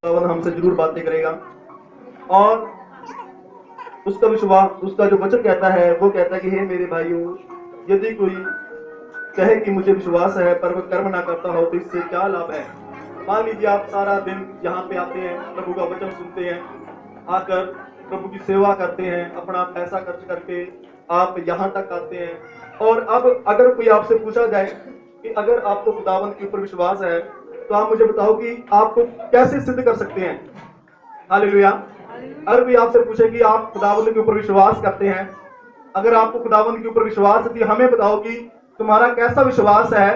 खुदावन हमसे जरूर बातें करेगा। और उसका विश्वास, उसका जो वचन कहता है वो कहता है कि हे मेरे भाइयों, यदि कोई कहे कि मुझे विश्वास है पर वह कर्म ना करता हो तो इससे क्या लाभ है। मान लीजिए आप सारा दिन यहाँ पे आते हैं, प्रभु का वचन सुनते हैं, आकर प्रभु की सेवा करते हैं, अपना पैसा खर्च करके आप यहाँ तक आते हैं। और अब अगर कोई आपसे पूछा जाए कि अगर आपको खुदावंद के ऊपर विश्वास है तो आप मुझे बताओ कि आपको कैसे सिद्ध कर सकते हैं। हालेलुया। अगर कोई आपसे पूछे कि आप खुदावंद के ऊपर विश्वास करते हैं, अगर आपको खुदावंद के ऊपर विश्वास है तो हमें बताओ कि तुम्हारा कैसा विश्वास है,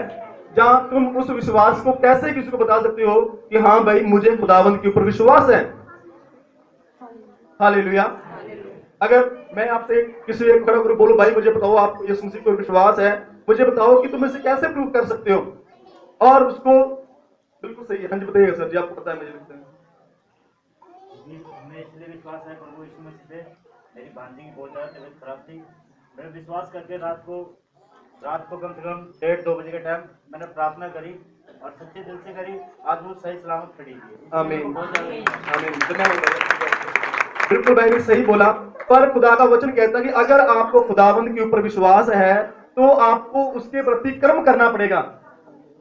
जहां तुम उस विश्वास को कैसे किसी को बता सकते हो कि हाँ भाई मुझे खुदावंद के ऊपर विश्वास है। हालेलुया। अगर मैं आपसे किसी एक खड़ा कर बोलो भाई मुझे बताओ आप यीशु मसीह पर विश्वास है, मुझे बताओ कि तुम इसे कैसे प्रूव कर सकते हो, और उसको बिल्कुल सही है। हाँ जी बताइएगा सर जी, आपको पता है मुझे लगता है। हमें इसलिए विश्वास है प्रभु यीशु मसीह पे। मेरी भांजी की बहुत ज़्यादा तबीयत खराब थी, मैंने विश्वास करके रात को कम से कम 1:30-2 बजे के टाइम मैंने प्रार्थना करी और सच्चे दिल से करी। आज वो सही सलामत खड़ी थी। आमीन आमीन। बिल्कुल भाई ने सही बोला। पर खुदा का वचन कहता है कि अगर आपको खुदावंद के ऊपर विश्वास है तो आपको उसके प्रति कर्म करना पड़ेगा,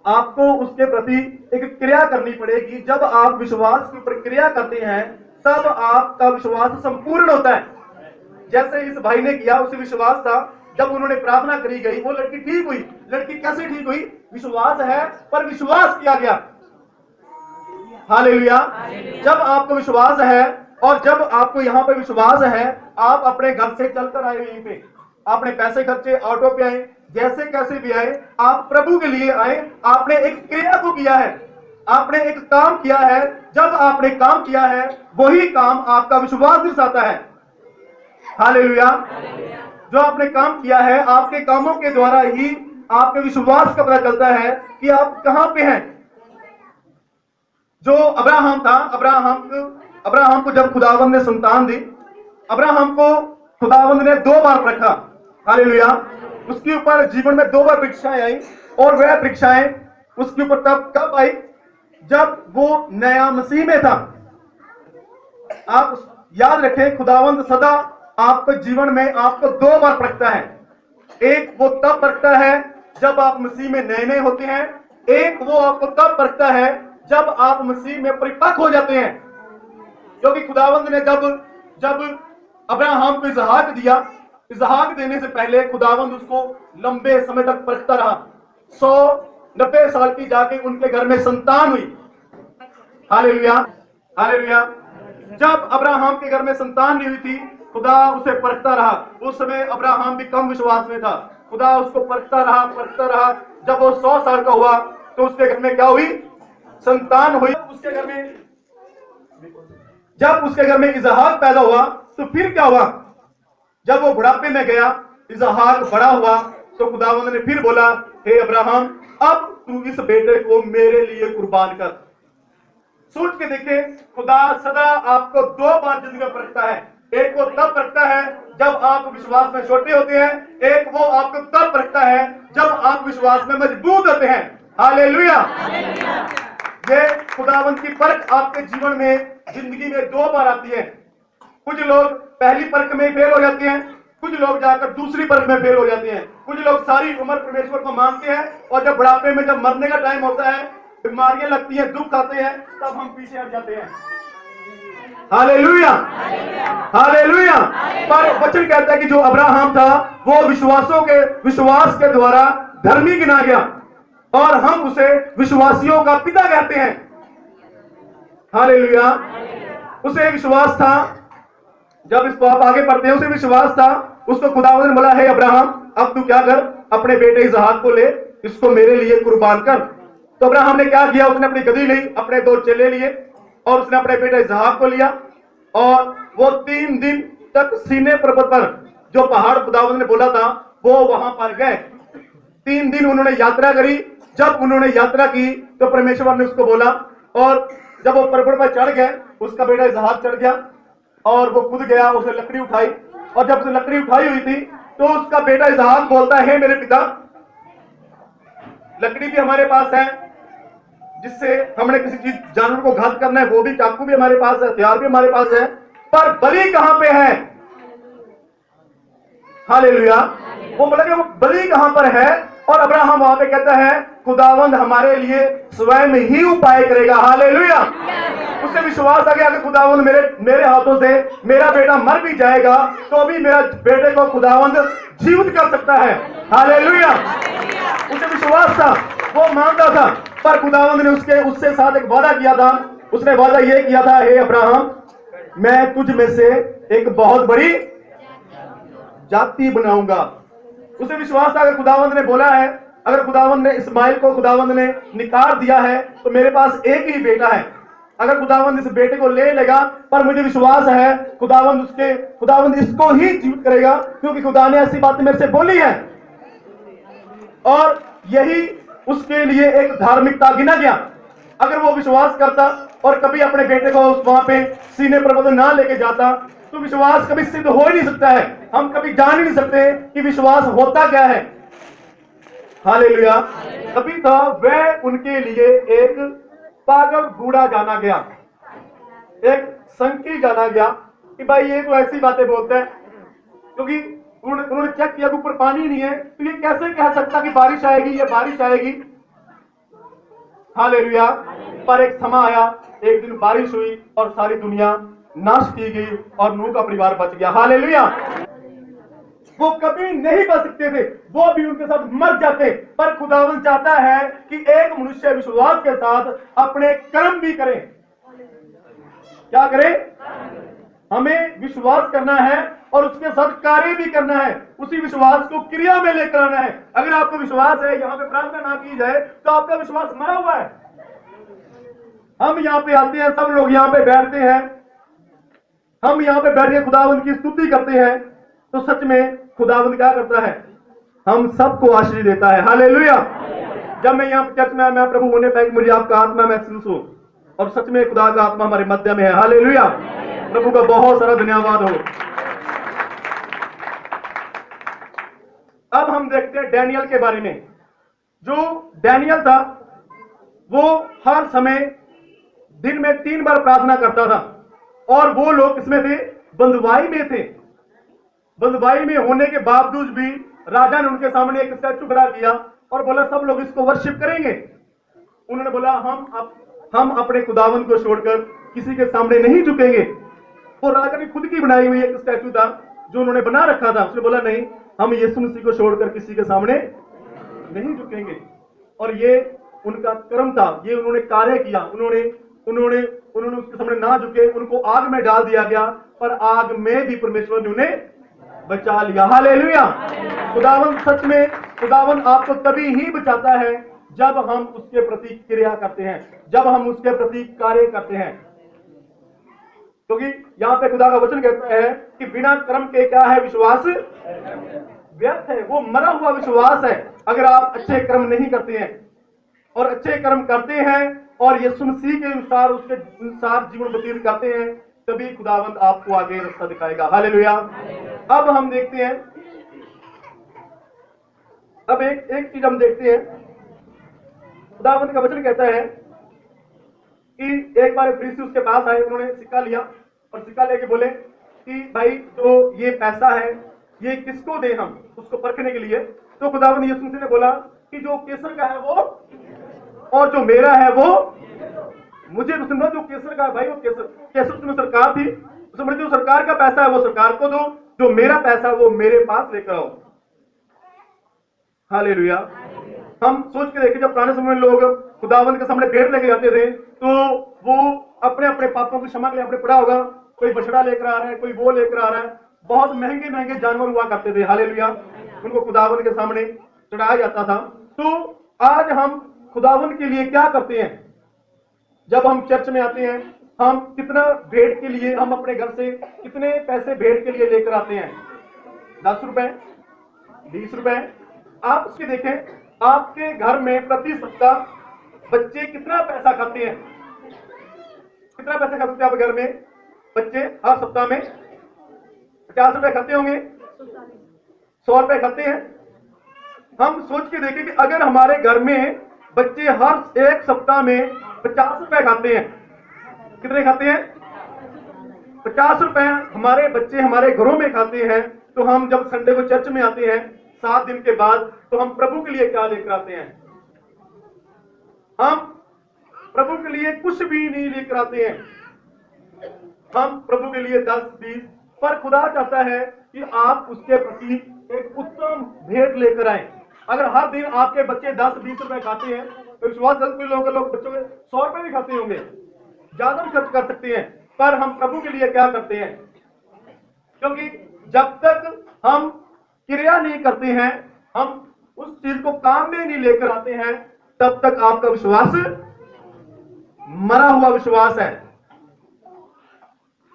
आपको उसके प्रति एक क्रिया करनी पड़ेगी। जब आप विश्वास के ऊपर क्रिया करते हैं तब आपका विश्वास संपूर्ण होता है। जैसे इस भाई ने किया, उसे विश्वास था, जब उन्होंने प्रार्थना करी गई वो लड़की ठीक हुई। लड़की कैसे ठीक हुई? विश्वास है पर विश्वास किया गया। हालेलुया। जब आपको विश्वास है और जब आपको यहाँ पे विश्वास है, आप अपने घर से चलकर आए, यहीं पे आपने पैसे खर्चे, ऑटो पे आए, जैसे कैसे भी आए, आप प्रभु के लिए आए, आपने एक क्रिया को किया है, आपने एक काम किया है। जब आपने काम किया है वही काम आपका विश्वास दर्शाता है। हालेलुया। जो आपने काम किया है, आपके कामों के द्वारा ही आपके विश्वास का पता चलता है कि आप कहां पे हैं। जो अब्राहम था, अब्राहम को जब खुदावंद ने संतान दी, अब्राहम को खुदावंद ने 2 बार रखा। हालेलुया। उसके ऊपर जीवन में 2 बार परीक्षाएं आई, और वह परीक्षाएं उसके ऊपर तब कब आई? जब वो नया मसीह में था। आप याद रखें, खुदावंद सदा आपके जीवन में आपको 2 बार परखता है। एक वो तब परखता है जब आप मसीह में नए नए होते हैं, एक वो आपको तब परखता है जब आप मसीह में परिपक्व हो जाते हैं। क्योंकि खुदावंद ने जब अब्राहम को इसहाक दिया, इसहाक देने से पहले खुदावंद उसको लंबे समय तक परखता रहा। 190 साल की जाके उनके घर में संतान हुई। Hallelujah hallelujah. जब अब्राहम के घर में संतान नहीं हुई थी, खुदा उसे परखता रहा। उस समय अब्राहम भी कम विश्वास में था, खुदा उसको परखता रहा। जब वो 100 साल का हुआ तो उसके घर में क्या हुई? संतान हुई। जब उसके घर में इसहाक पैदा हुआ तो फिर क्या हुआ? जब वो बुढ़ापे में गया, इसहाक बड़ा हुआ, तो खुदावंद ने फिर बोला, हे अब्राहम, अब तू इस बेटे को मेरे लिए कुर्बान कर। सोच के देखे, खुदा सदा आपको 2 बार जिंदगी में परखता है। एक वो तब परखता है जब आप विश्वास में छोटे होते हैं, एक वो आपको तब परखता है जब आप विश्वास में मजबूत होते हैं। हालेलुया। ये खुदावंद की परख आपके जीवन में जिंदगी में 2 बार आती है। कुछ लोग पहली परख में फेल हो जाते हैं, कुछ लोग जाकर दूसरी परख में फेल हो जाते हैं। कुछ लोग सारी उम्र परमेश्वर को मानते हैं और जब बुढ़ापे में, जब मरने का टाइम होता है, बीमारियां लगती हैं, दुख आते हैं, तब हम पीछे हट जाते हैं। Hallelujah hallelujah. पर वचन कहता है कि जो अब्राहम था वो विश्वास के द्वारा धर्मी गिना गया, और हम उसे विश्वासियों का पिता कहते हैं। हालेलुया। उसे विश्वास था, जब इसको आप आगे पढ़ते हैं, उसे विश्वास था। उसको खुदावंद ने बोला, हे अब्राहम, अब तू क्या कर, अपने बेटे इसहाक को ले, इसको मेरे लिए कुर्बान कर। तो अब्राहम ने क्या किया? उसने अपनी गदही ली, अपने 2 चेले लिए, और उसने अपने बेटे इसहाक को लिया, और वो 3 दिन तक सीने पर्वत पर, जो पहाड़ खुदावंद ने बोला था, वो वहां पर गए। 3 दिन उन्होंने यात्रा करी। जब उन्होंने यात्रा की तो परमेश्वर ने उसको बोला, और जब वो पर्वत पर चढ़ गए, उसका बेटा इसहाक चढ़ गया और वो खुद गया, उसने लकड़ी उठाई, और जब उसने लकड़ी उठाई हुई थी तो उसका बेटा इसहाक बोलता है, हे मेरे पिता, लकड़ी भी हमारे पास है, जिससे हमने किसी चीज जानवर को घात करना है, वो भी चाकू भी हमारे पास है, हथियार भी हमारे पास है, पर बलि कहां पे है? हालेलुया। वो बोला कि वो बलि कहां पर है? और अब्राहम वहां पे कहता है खुदावंद हमारे लिए स्वयं ही उपाय करेगा। हालेलुया। उसे विश्वास आ गया कि खुदावंद मेरे हाथों से मेरा बेटा मर भी जाएगा तो भी मेरा बेटे को खुदावंद जीवित कर सकता है। हालेलुया। उसे विश्वास था, वो मानता था, पर खुदावंद ने उससे साथ एक वादा किया था। उसने वादा यह किया था, हे अब्राहम, मैं तुझ में से एक बहुत बड़ी जाति बनाऊंगा। उसे विश्वास था, अगर खुदावंद ने बोला है, अगर खुदावंद ने इस्माइल को खुदावंद ने निकार दिया है तो मेरे पास एक ही बेटा है। अगर खुदावंद इस बेटे को ले लेगा, पर मुझे विश्वास है खुदावंद इसको ही जीवित करेगा, क्योंकि खुदा ने ऐसी बातें मेरे से बोली है। और यही उसके लिए एक धार्मिकता गिना गया। अगर वो विश्वास करता और कभी अपने बेटे को वहां पे सीने पर ना लेके जाता तो विश्वास कभी सिद्ध हो ही नहीं सकता है। हम कभी जान ही नहीं सकते कि विश्वास होता क्या है। हालेलुया। कभी था वह उनके लिए एक पागल बूढ़ा जाना गया, एक संकी जाना गया कि भाई ये तो ऐसी बातें बोलते हैं, क्योंकि उन्होंने चेक किया ऊपर पानी नहीं है तो ये कैसे कह सकता कि बारिश आएगी, ये बारिश आएगी। हालेलुया। पर एक समय आया, एक दिन बारिश हुई और सारी दुनिया नाश की गई और नूह का परिवार बच गया। हालेलुया। वो कभी नहीं बच सकते थे, वो भी उनके साथ मर जाते, पर खुदावंद चाहता है कि एक मनुष्य विश्वास के साथ अपने कर्म भी करे। क्या करे? हमें विश्वास करना है और उसके साथ कार्य भी करना है, उसी विश्वास को क्रिया में लेकर आना है। अगर आपको विश्वास है यहाँ पे प्रार्थना ना की जाए तो आपका विश्वास मरा हुआ है। हम यहाँ पे आते हैं, सब लोग यहाँ पे बैठते हैं, हम यहाँ पे बैठ के खुदावंद की स्तुति करते हैं, तो सच में खुदावंद क्या करता है? हम सबको आशीष देता है। हालेलुया। जब मैं यहाँ चर्च में मैं प्रभु होने पाए, मुझे आपका आत्मा महसूस हो और सच में खुदा का आत्मा हमारे मध्य में है। हालेलुया। प्रभु का बहुत सारा धन्यवाद हो। अब हम देखते हैं डैनियल के बारे में। जो डैनियल था वो हर समय दिन में 3 बार प्रार्थना करता था, और वो लोग किसमें थे? बंदवाई में थे। बंदवाई में होने के बावजूद भी राजा ने उनके सामने एक स्टैचू खड़ा किया और बोला सब लोग इसको वर्शिप करेंगे। उन्होंने बोला हम अपने खुदावंद को छोड़कर किसी के सामने नहीं झुकेंगे। वो राजा की खुद की बनाई हुई एक स्टैचू था जो उन्होंने बना रखा था। उसने बोला नहीं, हम यीशु मसीह को छोड़कर किसी के सामने नहीं झुकेंगे। और ये उनका कर्म था, ये उन्होंने कार्य किया। उन्होंने उसके सामने ना झुके, उनको आग में डाल दिया गया, पर आग में भी परमेश्वर ने उन्हें बचा लिया। हालेलुया। खुदावंद सच में खुदावंद आपको तभी ही बचाता है जब हम उसके प्रति क्रिया करते हैं, जब हम उसके प्रति कार्य करते हैं। क्योंकि यहाँ पे खुदा का वचन कहता है कि बिना कर्म के क्या है? विश्वास व्यर्थ है। वो मरा हुआ विश्वास है। अगर आप अच्छे कर्म नहीं करते हैं और अच्छे कर्म करते हैं और यीशु मसीह के अनुसार उसके अनुसार जीवन व्यतीत करते हैं, तभी खुदावंद आपको आगे रास्ता दिखाएगा। हालेलुया। अब हम देखते हैं, अब एक चीज हम देखते हैं। खुदावंद का वचन कहता है कि एक बार फरीसी उसके पास आए, उन्होंने सिक्का लिया और सिक्का लेके बोले कि भाई तो ये पैसा है, ये किसको दे हम उसको परखने के लिए। तो खुदावंद यीशु मसीह ने बोला कि जो केसर का है वो, और जो मेरा है वो मुझे। तो सुनो, जो केसर का है भाई वो केसर तुम्हें सरकार थी, उसमें जो सरकार का पैसा है वो सरकार को दो, जो मेरा पैसा है वो मेरे पास लेकर आओ। हालेलुया। हम सोच के देखें, जब पुराने समय में लोग खुदावंद के सामने भेंट लेके जाते थे तो वो अपने अपने पापों की क्षमा के लिए, आपने पढ़ा होगा, कोई बछड़ा लेकर आ रहा है, कोई वो लेकर आ रहा है, बहुत महंगे महंगे जानवर हुआ करते थे। हालेलुया। उनको खुदावंद के सामने चढ़ाया जाता था। तो आज हम खुदावंद के लिए क्या करते हैं? जब हम चर्च में आते हैं, हम कितना भेंट के लिए, हम अपने घर से कितने पैसे भेंट के लिए लेकर आते हैं? 10 रुपए, 20 रुपए। आप उसके देखें, आपके घर में प्रति सप्ताह बच्चे कितना पैसा खाते हैं? कितना पैसा खाते हैं आप घर में? बच्चे हर सप्ताह में 50 रुपए खाते होंगे, 100 रुपए खाते हैं। हम सोच के देखें कि अगर हमारे घर में बच्चे हर एक सप्ताह में 50 रुपए खाते हैं। कितने खाते हैं? 50 रुपए हमारे बच्चे हमारे घरों में खाते हैं। तो हम जब संडे को चर्च में आते हैं 7 दिन के बाद, तो हम प्रभु के लिए क्या लेकर आते हैं? हम प्रभु के लिए कुछ भी नहीं लेकर आते हैं। हम प्रभु के लिए 10-20, पर खुदा चाहता है कि आप उसके प्रति एक उत्तम भेंट लेकर आए। अगर हर दिन आपके बच्चे 10-20 रुपए खाते हैं, तो विश्वास करते कोई लोग बच्चों के 100 रुपए भी खाते होंगे, ज्यादा भी खर्च कर सकते हैं। पर हम प्रभु के लिए क्या करते हैं? क्योंकि जब तक हम क्रिया नहीं करते हैं, हम उस चीज को काम में नहीं लेकर आते हैं, तब तक आपका विश्वास मरा हुआ विश्वास है।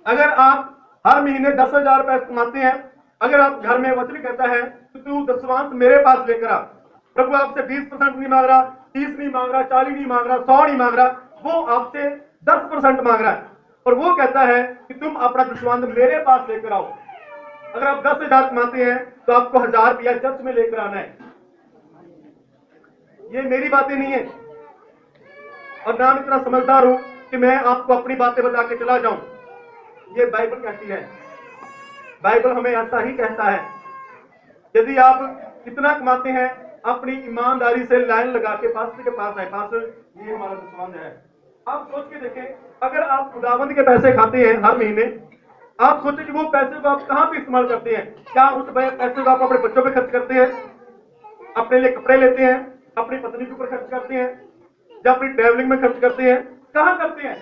अगर आप हर महीने 10,000 रुपए कमाते हैं, अगर आप घर में वचन कहता है तो तू दशमांश मेरे पास लेकर आ, प्रभु आपसे 20% नहीं मांग रहा, 30 नहीं मांग रहा, 40 नहीं मांग रहा, 100 नहीं मांग रहा, वो आपसे 10% मांग रहा है। और वो कहता है कि तुम अपना दशमांश मेरे पास लेकर आओ। अगर आप 10,000 कमाते हैं तो आपको 1,000 रुपया चर्च में लेकर आना है। ये मेरी बातें नहीं है, और ना मैं इतना समझदार हूं कि मैं आपको अपनी बातें बता के चला जाऊं। ये बाइबल कहती है, बाइबल हमें ऐसा ही कहता है। यदि आप इतना कमाते हैं, अपनी ईमानदारी से लाइन लगा के पास्टर के पास आए, पास्टर ये हमारा दशमांश है। आप सोच के देखें, अगर आप खुदावंद के पैसे खाते हैं हर महीने, आप सोचें कि वो पैसे को आप कहां पे इस्तेमाल करते हैं? क्या उस पैसे को आप अपने बच्चों पे खर्च करते हैं, अपने लिए कपड़े लेते हैं, अपनी पत्नी के ऊपर खर्च करते हैं, या अपनी ट्रैवलिंग में खर्च करते हैं? कहां करते हैं?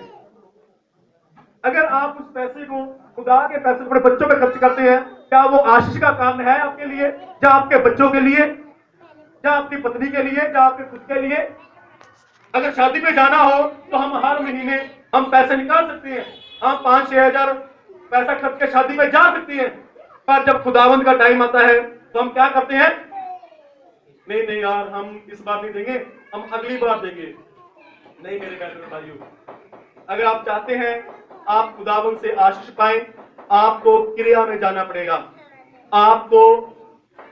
अगर आप उस पैसे को, खुदा के पैसे को अपने बच्चों पे खर्च करते हैं, क्या वो आशीष का कारण है आपके लिए, या आपके बच्चों के लिए, या आपकी पत्नी के लिए, या आपके खुद के लिए? अगर शादी में जाना हो तो हम हर महीने हम पैसे निकाल सकते हैं, हम 5-6 हजार पैसा खर्च के शादी में जा सकते हैं। पर जब खुदावंद का टाइम आता है तो हम क्या करते हैं? नहीं नहीं यार, हम इस बार नहीं देंगे, हम अगली बार देंगे। नहीं मेरे बहनों भाइयों, अगर आप चाहते हैं आप खुदावंद से आशीष पाएं, आपको क्रिया में जाना पड़ेगा, आपको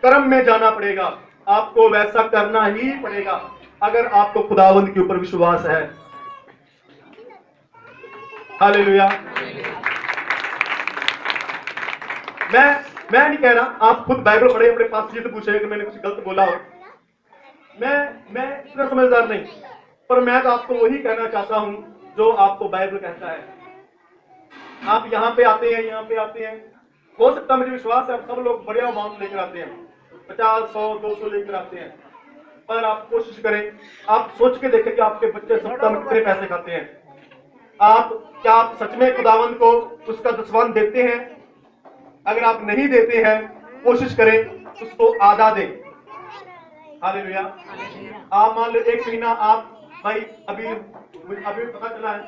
कर्म में जाना पड़ेगा, आपको वैसा करना ही पड़ेगा अगर आपको खुदावंद के ऊपर विश्वास है। हालेलुया। मैं नहीं कह रहा, आप खुद बाइबल पढ़े, अपने पास जी तो पूछे कि मैंने कुछ गलत बोला हो। मैं इतना समझदार नहीं, पर मैं तो आपको वही कहना चाहता हूं जो आपको बाइबल कहता है। आप यहाँ पे आते हैं, यहाँ पे आते हैं, हो सकता है, मुझे विश्वास है आप सब लोग बढ़िया अमाउंट लेकर आते हैं, 50, 100, 200 लेकर आते हैं। पर आप कोशिश करें, आप सोच के देखें कि आपके बच्चे सप्ताह में कितने पैसे खाते हैं। क्या आप सच में खुदावंद को उसका दशमांश देते हैं? अगर आप नहीं देते हैं, कोशिश करें उसको आधा दें। हालेलुया। आप मान लो 1 महीना आप, भाई अभी पता चला है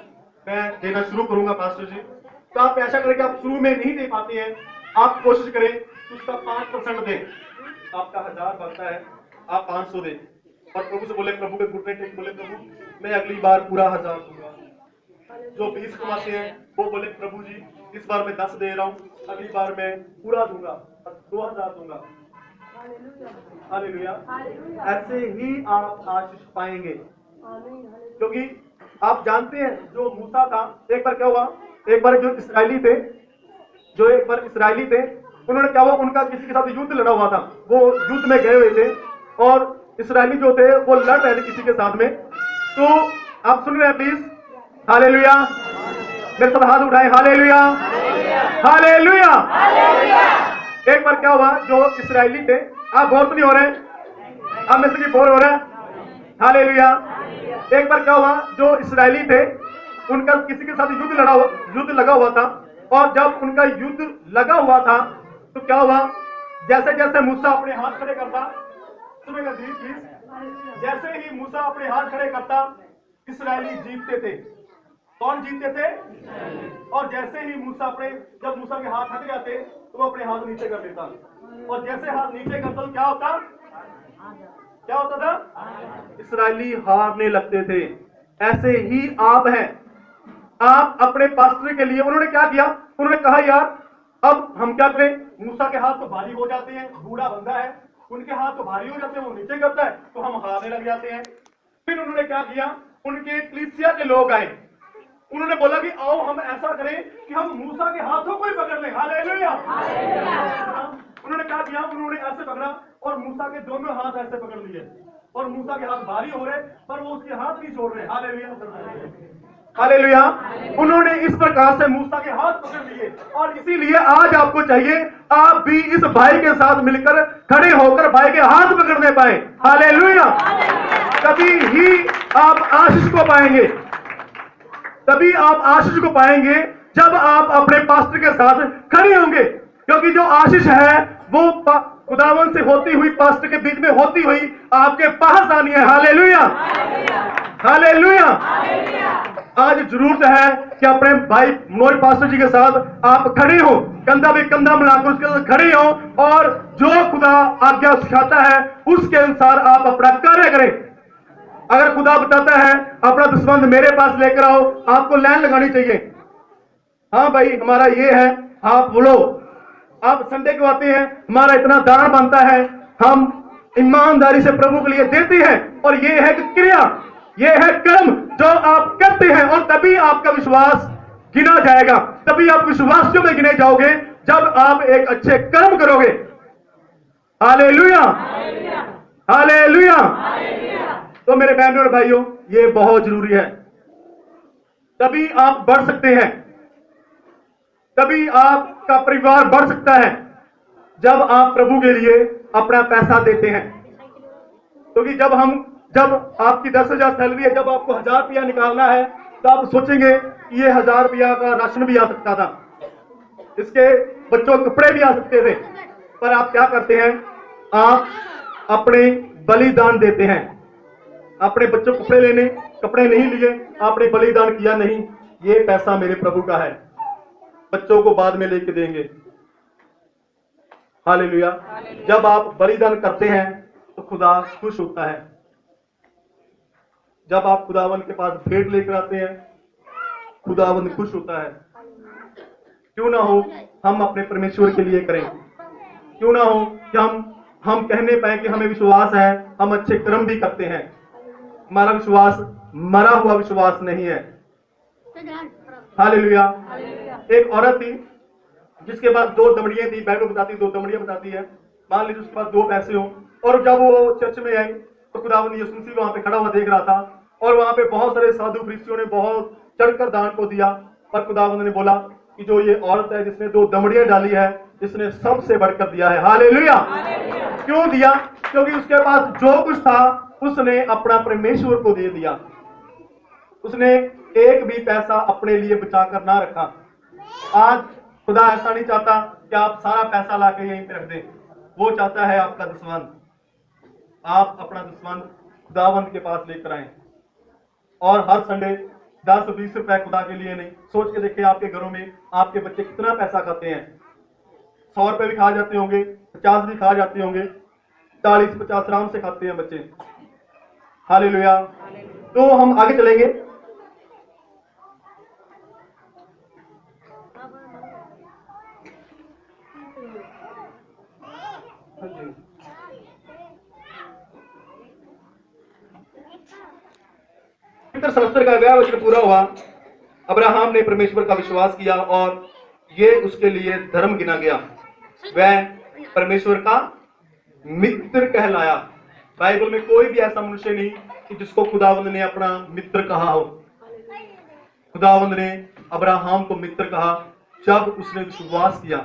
मैं देना शुरू करूंगा पास्टर जी, तो आप ऐसा करें कि आप शुरू में नहीं दे पाते हैं, आप कोशिश करें उसका 5% दें। आपका 1000 बनता है, आप 500 दें, और प्रभु से बोले, प्रभु के घुटने टेक बोले, प्रभु मैं अगली बार पूरा 1000 दूंगा। जो 20 कमाते हैं वो बोले, प्रभु जी इस बार मैं 10 दे रहा हूँ, अगली बार मैं पूरा दूंगा, 2000 दूंगा। हालेलुया। ऐसे ही आप आशीष पाएंगे, क्योंकि आप जानते हैं जो मूसा था, एक बार क्या हुआ, एक बार जो इस्राएली थे, उन्होंने क्या हुआ, उनका किसी के साथ युद्ध लड़ा हुआ था, वो युद्ध में गए हुए थे, और इस्राएली जो थे वो लड़ रहे थे किसी के साथ में। तो आप सुन रहे हैं प्लीज? हालेलुया। मेरे साथ हाथ उठाएं, हालेलुया, हालेलुया। एक बार क्या हुआ, जो इस्राएली थे, आप बोर तो नहीं हो रहे? आप में से बोर हो रहे हैं? हालेलुया। एक बार क्या हुआ, जो इस्राएली थे उनका किसी के साथ युद्ध लगा हुआ था, और जब उनका युद्ध लगा हुआ था तो क्या हुआ, जैसे जैसे मूसा अपने हाथ खड़े करता, सुनेगा जी प्लीज, जैसे ही मूसा अपने हाथ खड़े करता, इस्राएली जीतते थे। कौन जीतते थे? और जैसे ही जब मूसा के हाथ हट जाते तो वो अपने हाथ नीचे कर देता, और जैसे हाथ नीचे करता तो क्या होता था? इस्राएली हारने लगते थे। ऐसे ही आप हैं, आप अपने पास्टर के लिए, उन्होंने क्या किया, उन्होंने कहा यार अब हम क्या करें, मूसा के हाथ तो भारी हो जाते हैं, बूढ़ा बंदा है, उनके हाथ तो भारी हो जाते हैं, वो नीचे करता है, तो हम हारने लग जाते हैं। फिर उन्होंने क्या किया, उनके कलीसिया के लोग आए, उन्होंने बोला कि आओ हम ऐसा करें कि हम मूसा के हाथों को ही पकड़ लें। हालेलुया। उन्होंने क्या किया, उन्होंने ऐसे पकड़ा और मूसा के दोनों हाथ ऐसे पकड़ लिए, और मूसा के हाथ भारी हो रहे पर वो उसके हाथ नहीं छोड़ रहे। Hallelujah, hallelujah. उन्होंने इस प्रकार से मूसा के हाथ पकड़ लिए, और इसीलिए आज आपको चाहिए आप भी इस भाई के साथ मिलकर खड़े होकर भाई के हाथ पकड़ने पाए। हालेलुया। तभी ही आप आशीष को पाएंगे, तभी आप आशीष को पाएंगे जब आप अपने पास्टर के साथ खड़े होंगे, क्योंकि जो आशीष है वो खुदावन से होती हुई पास्टर के बीच में होती हुई आपके पास आनी है। Hallelujah, hallelujah. आज जरूरत है कि अपने भाई मोर पास्टर जी के साथ आप खड़े हो, कंधा भी कंधा मिलाकर उसके साथ खड़े हो, और जो खुदा आज्ञा सिखाता है उसके अनुसार आप अपना कार्य करें। अगर खुदा बताता है अपना दसवंध मेरे पास लेकर आओ, आपको लाइन लगानी चाहिए। हाँ भाई हमारा ये है, आप बोलो। आप संडे को आते हैं, हमारा इतना दान बनता है, हम ईमानदारी से प्रभु के लिए देते हैं, और ये है क्रिया, ये है कर्म जो आप करते हैं, और तभी आपका विश्वास गिना जाएगा, तभी आप विश्वासियों में गिने जाओगे जब आप एक अच्छे कर्म करोगे। Hallelujah, hallelujah. तो मेरे बहनों और भाइयों, ये बहुत जरूरी है, तभी आप बढ़ सकते हैं, तभी आपका परिवार बढ़ सकता है जब आप प्रभु के लिए अपना पैसा देते हैं। क्योंकि जब आपकी 10,000 सैलरी है, जब आपको 1,000 रुपया निकालना है, तो आप सोचेंगे ये 1,000 रुपया का राशन भी आ सकता था, इसके बच्चों के कपड़े भी आ सकते थे, पर आप क्या करते हैं, आप अपने बलिदान देते हैं। अपने बच्चों को कपड़े नहीं लिए, आपने बलिदान किया, नहीं ये पैसा मेरे प्रभु का है, बच्चों को बाद में लेके देंगे। हालेलुया। जब आप बलिदान करते हैं तो खुदा खुश होता है। जब आप खुदावन के पास भेंट लेकर आते हैं, खुदावन खुश होता है। क्यों ना हो हम अपने परमेश्वर के लिए करें, क्यों ना हो कि हम कहने पाए कि हमें विश्वास है, हम अच्छे कर्म भी करते हैं, हमारा विश्वास मरा हुआ विश्वास नहीं है। हालेलुया। एक औरत थी जिसके पास 2 दमड़ियां थी, बाइबल बताती 2 दमड़ियां बताती है। मान लीजिए उसके पास 2 पैसे हो, और जब वो चर्च में आई तो खुदावंद यीशु मसीह वहां पे खड़ा हुआ देख रहा था, और वहां पे बहुत सारे साधु फरीसियों ने बहुत चढ़कर दान को दिया, पर खुदावंद ने बोला कि जो ये औरत है जिसने 2 दमड़ियां डाली है, इसने सबसे बढ़कर दिया है। हालेलुया। क्यों दिया? क्योंकि उसके पास जो कुछ था उसने अपना परमेश्वर को दे दिया, उसने एक भी पैसा अपने लिए बचा कर ना रखा। आज खुदा ऐसा नहीं चाहता कि आप सारा पैसा लाके यहीं पे रख दें, वो चाहता है आपका दसवंध, आप अपना दसवंध खुदावंद के पास लेकर आए, और हर संडे 10-20 रुपए खुदा के लिए नहीं। सोच के देखिए आपके घरों में आपके बच्चे कितना पैसा खाते हैं, 100 रुपए भी खा जाते होंगे, 50 भी खा जाते होंगे, 40-50 आराम से खाते हैं बच्चे। हालेलुया। तो हम आगे चलेंगे। शास्त्र का गया वचन पूरा हुआ। अब्राहम ने परमेश्वर का विश्वास किया और ये उसके लिए धर्म गिना गया, वह परमेश्वर का मित्र कहलाया। बाइबल में कोई भी ऐसा मनुष्य नहीं कि जिसको खुदावंद ने अपना मित्र कहा हो। खुदावंद ने अब्राहम को मित्र कहा जब उसने विश्वास किया।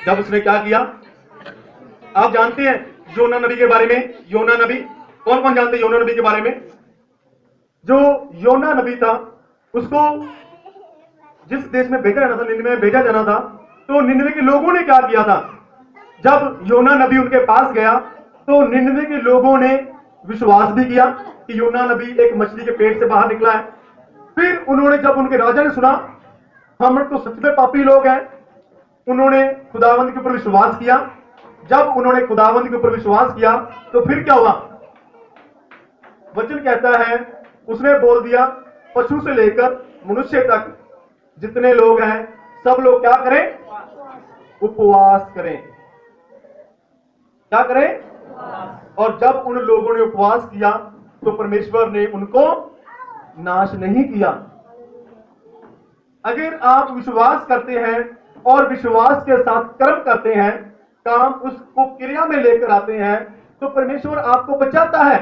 जब उसने क्या किया? आप जानते हैं योना नबी के बारे में? योना नबी, कौन कौन जानते हैं योना नबी के बारे में? जो योना नबी था उसको जिस देश में भेजा जाना था, निनवे में भेजा जाना था, तो निनवे के लोगों ने क्या किया था? जब योना नबी उनके पास गया तो निनवे के लोगों ने विश्वास भी किया कि योना नबी एक मछली के पेट से बाहर निकला है। फिर उन्होंने, जब उनके राजा ने सुना हम तो सच में पापी लोग हैं, उन्होंने खुदावंद के ऊपर विश्वास किया। जब उन्होंने खुदावंद के ऊपर विश्वास किया तो फिर क्या हुआ? वचन कहता है उसने बोल दिया पशु से लेकर मनुष्य तक जितने लोग हैं सब लोग क्या करें? उपवास करें। क्या करें? और जब उन लोगों ने उपवास किया तो परमेश्वर ने उनको नाश नहीं किया। अगर आप विश्वास करते हैं और विश्वास के साथ कर्म करते हैं, काम उसको क्रिया में लेकर आते हैं, तो परमेश्वर आपको बचाता है,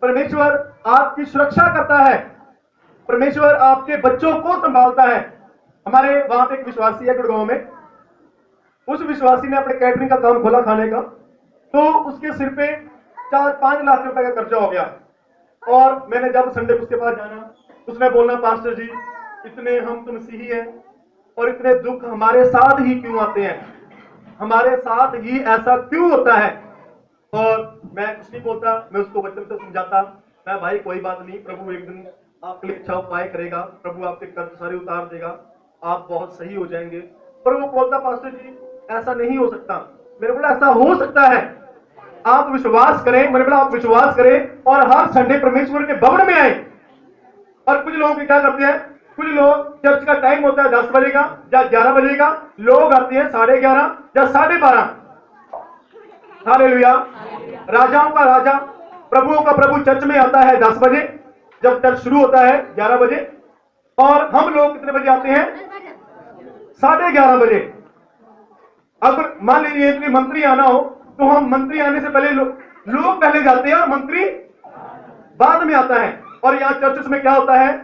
परमेश्वर आपकी सुरक्षा करता है, परमेश्वर आपके बच्चों को संभालता है। हमारे वहां पे एक विश्वासी है गुड़गांव में, उस विश्वासी ने अपने कैटरिंग का काम खोला खाने का, तो उसके सिर पे 4-5 लाख रुपए का खर्चा हो गया। और मैंने जब संडे उसके पास जाना, उसने बोलना, पास्टर जी इतने हम तो मसीही हैं और इतने दुख हमारे साथ ही क्यों आते हैं, हमारे साथ ही ऐसा क्यों होता है। और मैं कुछ नहीं बोलता, मैं उसको वचन से समझाता, मैं भाई कोई बात नहीं, प्रभु एक दिन आपके लिए अच्छा उपाय करेगा, प्रभु आपके कर्ज सारे उतार देगा, आप बहुत सही हो जाएंगे। पर वो बोलता, पास्टर जी ऐसा नहीं हो सकता। मेरे बोला ऐसा हो सकता है, आप विश्वास करें। मैंने बोला आप विश्वास करें और हर संडे परमेश्वर के भवन में आए। और कुछ लोग क्या करते हैं, कुछ लोग चर्च का टाइम होता है 10 बजे का या 11 बजे का, लोग आते हैं 11:30 या 12:30। हालेलुया। राजाओं का राजा, प्रभुओं का प्रभु चर्च में आता है 10 बजे, जब चर्च शुरू होता है 11 बजे, और हम लोग कितने बजे आते हैं, 11:30 बजे। अब मान लीजिए कि मंत्री आना हो, तो हम मंत्री आने से पहले लोग पहले जाते हैं और मंत्री बाद में आता है। और यहाँ चर्च में क्या होता है,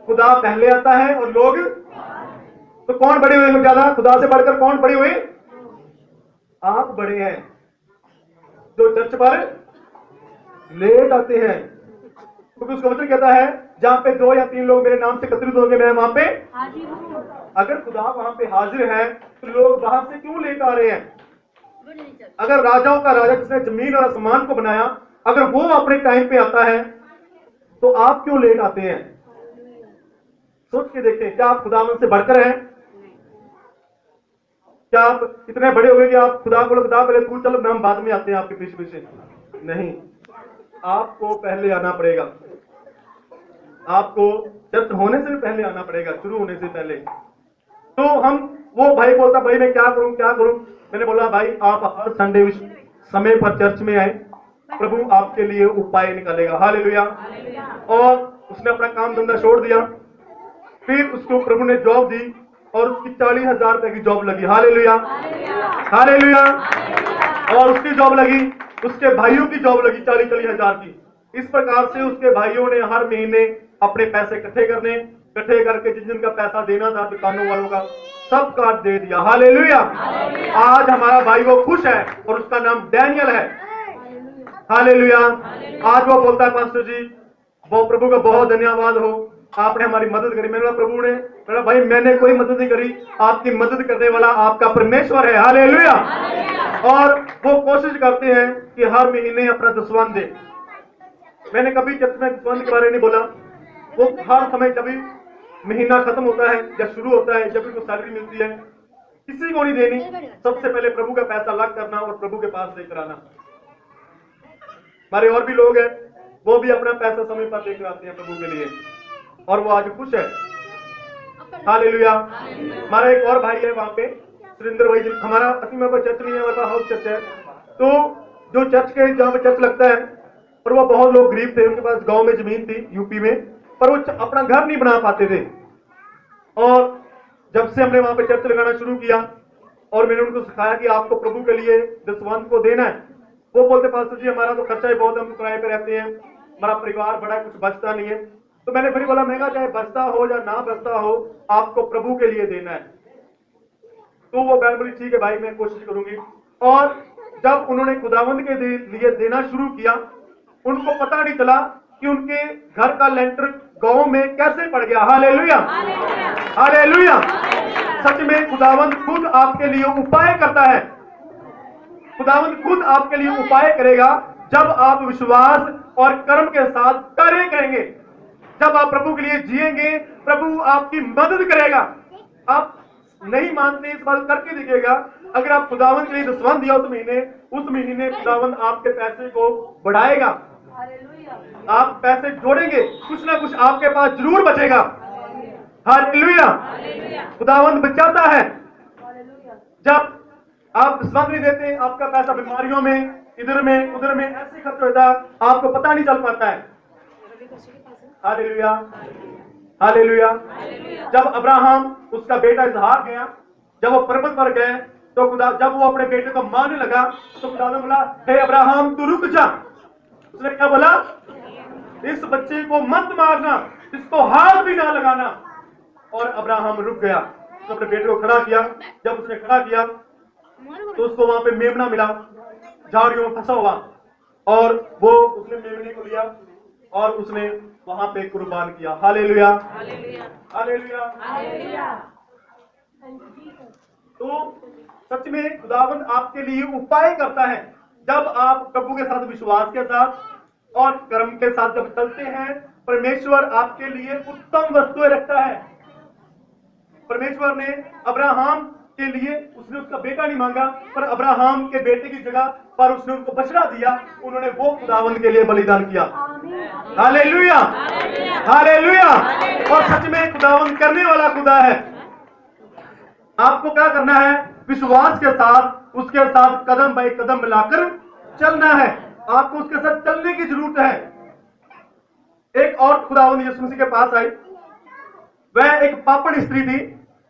खुदा पहले आता है और लोग, तो कौन बड़े हुए ज्यादा, खुदा से बढ़कर कौन बड़े हुए, आप बड़े हैं जो चर्च पर लेट आते हैं। क्योंकि उसका वचन कहता है, जहां पे 2 या 3 लोग मेरे नाम से एकत्रित होंगे, मैं वहां पे हाजिर हूं। अगर खुदा वहां पे हाजिर है तो लोग बाहर से क्यों लेट आ रहे हैं। अगर राजाओं का राजा जिसने जमीन और आसमान को बनाया, अगर वो अपने टाइम पे आता है, तो आप क्यों लेट आते हैं। सोच के देखें, क्या आप खुदावन से बढ़कर हैं, क्या आप इतने बड़े हो गए कि आप खुदा को खुदा पहले तू चलो, हम बाद में आते हैं आपके पीछे पीछे। नहीं, आपको पहले आना पड़ेगा, आपको चर्च होने से भी पहले आना पड़ेगा, शुरू होने से पहले। तो हम, वो भाई बोलता, भाई मैं क्या करूं क्या करूं। मैंने बोला, भाई आप हर संडे समय पर चर्च में आए, प्रभु आपके लिए उपाय निकालेगा। हालेलुया। और उसने अपना काम धंधा छोड़ दिया, फिर उसको प्रभु ने जॉब दी और उसकी 40,000 रुपए की जॉब लगी। Hallelujah, hallelujah. और उसकी जॉब लगी, उसके भाइयों की जॉब लगी 40,000 की। इस प्रकार से उसके भाइयों ने हर महीने अपने पैसे इकट्ठे करके जिनका पैसा देना था दुकानों वालों का, सब काट दे दिया। हालेलुया। आज हमारा भाई वो खुश है और उसका नाम डैनियल है। हालेलुया। आज वो बोलता है, पास्टर जी वो प्रभु का बहुत धन्यवाद हो, आपने हमारी मदद करी। मैंने प्रभु ने, मेरा भाई मैंने कोई मदद नहीं करी, आपकी मदद करने वाला आपका परमेश्वर है। हालेलुया। और वो कोशिश करते हैं कि हर महीने अपना दसवां दे। मैंने कभी चर्च में दसवां के बारे में नहीं बोला, वो हर समय जब भी महीना खत्म होता है या शुरू होता है, जब भी कोई सैलरी मिलती है, किसी को नहीं देनी, सबसे पहले प्रभु का पैसा अलग करना और प्रभु के पास लेकर आना। हमारे और भी लोग हैं, वो भी अपना पैसा समय पर लेकर आते हैं प्रभु के लिए, और वो आज खुश है। हालेलुया। हमारा एक और भाई है वहां पे, सुरेंद्र भाई जी, हमारा असली में चर्च नहीं है, हमारा हाउस चर्च है। तो जो चर्च के, जहां पे चर्च लगता है, और वो बहुत लोग गरीब थे, उनके पास गांव में जमीन थी यूपी में, पर वो अपना घर नहीं बना पाते थे। और जब से हमने वहां पे चर्च लगाना शुरू किया और मैंने उनको सिखाया कि आपको प्रभु के लिए दसवंत को देना है, वो बोलते, पास्टर जी हमारा तो खर्चा ही बहुत, हम किराए पे रहते हैं, हमारा परिवार बड़ा, कुछ बचता नहीं है। तो मैंने फिर बोला, महंगा चाहे बचता हो या ना बचता हो, आपको प्रभु के लिए देना है। तो वो बहन बोली, ठीक है भाई मैं कोशिश करूंगी। और जब उन्होंने खुदावंद के लिए देना शुरू किया, उनको पता नहीं चला कि उनके घर का लेंटर गांव में कैसे पड़ गया। Hallelujah, hallelujah. सच में खुदावंद खुद आपके लिए उपाय करता है, खुदावंद खुद आपके लिए उपाय करेगा जब आप विश्वास और कर्म के साथ कार्य करेंगे। जब आप प्रभु के लिए जिएंगे, प्रभु आपकी मदद करेगा। आप नहीं मानते, इस बात करके दिखेगा। अगर आप खुदावंद के लिए दसवां दिया उस महीने खुदावंद आपके पैसे को बढ़ाएगा, आप पैसे जोड़ेंगे, कुछ ना कुछ आपके पास जरूर बचेगा। हालेलुया। खुदावंद बचाता है। जब आप दसवां नहीं देते, आपका पैसा बीमारियों में, इधर में उधर में ऐसे खर्च होता है, आपको पता नहीं चल पाता है। Hallelujah, hallelujah. जब अब्राहम उसका बेटा इसहाक गया, जब वो पर्वत पर गए तो खुदा, जब वो अपने बेटे को मारने लगा तो खुदा ने बोला, हे अब्राहम तू रुक जा। उसने क्या बोला? इस बच्चे को मत मारना, इसको हाथ भी ना लगाना। और अब्राहम रुक गया, तो अपने बेटे को खड़ा किया। जब उसने खड़ा किया तो उसको वहां पे मेमना मिला, झाड़ियों में फंसा हुआ, और वो उसने मेमने को लिया और उसने वहां पे कुर्बान किया। Hallelujah, hallelujah, hallelujah. तो सच में खुदावंद आपके लिए उपाय करता है। जब आप प्रभु के साथ, विश्वास के साथ और कर्म के साथ जब चलते हैं, परमेश्वर आपके लिए उत्तम वस्तुएं रखता है। परमेश्वर ने अब्राहम के लिए, उसने उसका बेटा नहीं मांगा, पर अब्राहम के बेटे की जगह पर उसने उनको बछड़ा दिया। उन्होंने वो खुदावंद के लिए बलिदान किया। Hallelujah, hallelujah. और सच में खुदावंद करने वाला खुदा है। आपको क्या करना है? विश्वास के साथ उसके साथ कदम बाई कदम मिलाकर चलना है। आपको उसके साथ चलने की जरूरत है। एक और खुदावंद यीशु मसीह के पास आई। वह एक पापड़ स्त्री थी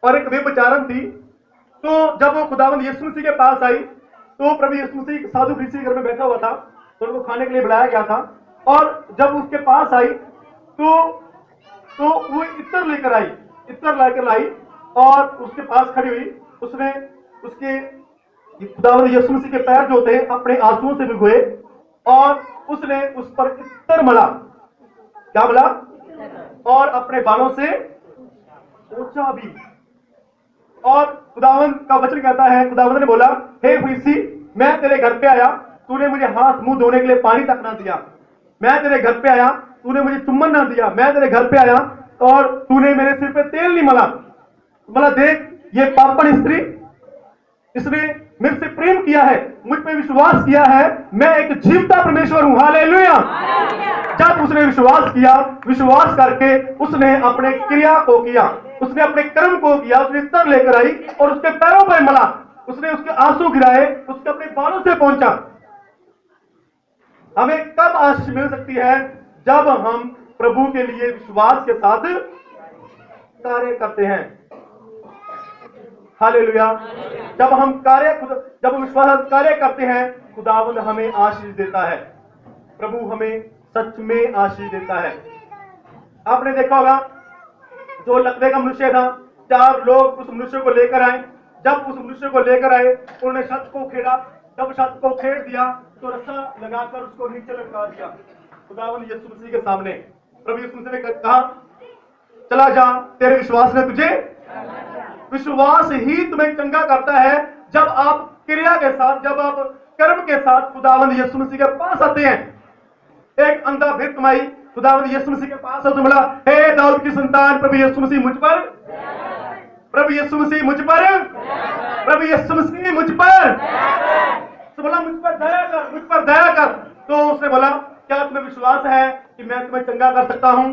और एक व्यभिचारन थी। तो जब वो खुदावंद यीशु मसीह के पास आई तो प्रभु यीशु मसीह साधु फरीसी के घर में बैठा हुआ था, तो उनको खाने के लिए बुलाया गया था। और जब उसके पास आई तो वो इत्र लेकर आई, इत्र लेकर लाई और उसके पास खड़ी हुई। उसने उसके खुदावंद यीशु मसीह के पैर जो थे अपने आंसुओं से भिगोए और उसने उस पर इत्र मला। क्या मला? और अपने बालों से पोंछा भी। और खुदावंद का वचन कहता है, खुदावंद ने बोला, हे फरीसी, मैं तेरे घर पे आया, तूने मुझे हाथ मुंह धोने के लिए पानी तक ना दिया। मैं तेरे घर पे आया, तूने मुझे चुम्बन ना दिया। मैं तेरे घर पे आया और तूने मेरे सिर पे तेल नहीं मला। बोला, देख ये पापड़ स्त्री, इसने मेरे से प्रेम किया है, मुझ पे विश्वास किया है, मैं एक जीवता परमेश्वर हूं। हालेलुया। जब उसने विश्वास किया, विश्वास करके उसने अपने क्रिया को किया, उसने अपने कर्म को किया। उसने इत्र लेकर आई और उसके पैरों पर मला, उसने उसके आंसू गिराए, उसके अपने बालों से पहुंचा। हमें कब आशीष मिल सकती है? जब हम प्रभु के लिए विश्वास के साथ कार्य करते हैं। हालेलुया। जब हम विश्वास कार्य करते हैं, खुदावंद हमें आशीष देता है। प्रभु हमें सच में आशीष देता है। आपने देखा होगा, जो लकवे का मनुष्य था, 4 लोग उस मनुष्य को लेकर आए। जब उस मनुष्य को लेकर आए, उन्होंने छत को खेड़ा। जब छत को खेड़ दिया तो रस्सा लगाकर उसको नीचे लटका दिया खुदावंद यीशु मसीह के सामने। प्रभु यीशु मसीह ने कहा, चला जा, तेरे विश्वास ने तुझे, विश्वास ही तुम्हें चंगा करता है। जब आप क्रिया के साथ, जब आप कर्म के साथ खुदावंद यीशु मसीह के पास आते हैं। एक अंधा भिख कमाई खुदावंद यीशु मसीह के पास तो बोला, हे दाऊद की संतान, प्रभु यीशु मसीह मुझ पर, प्रभु यीशु मसीह मुझ पर, प्रभु यीशु मसीह मुझ पर, तो बोला मुझ पर दया कर, मुझ पर दया कर। तो उसने बोला, क्या तुम्हें विश्वास है कि मैं तुम्हें चंगा कर सकता हूं?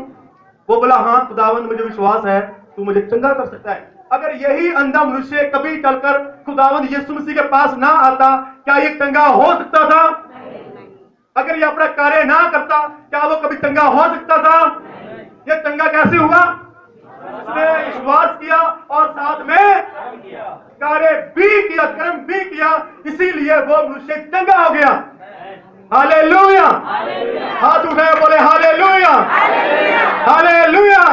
वो बोला, हाँ खुदावंद मुझे विश्वास है, तू मुझे चंगा कर सकता है। अगर यही अंधा मनुष्य कभी चलकर खुदावंद यीशु मसीह के पास ना आता, क्या ये चंगा हो सकता था? अगर ये अपना कार्य ना करता, क्या वो कभी चंगा हो सकता था? ये चंगा कैसे हुआ? उसने विश्वास किया और साथ में कार्य भी किया, कर्म भी किया, इसीलिए वो मनुष्य चंगा हो गया। हालेलुया। हाथ उठाए बोले हालेलुया, हालेलुया।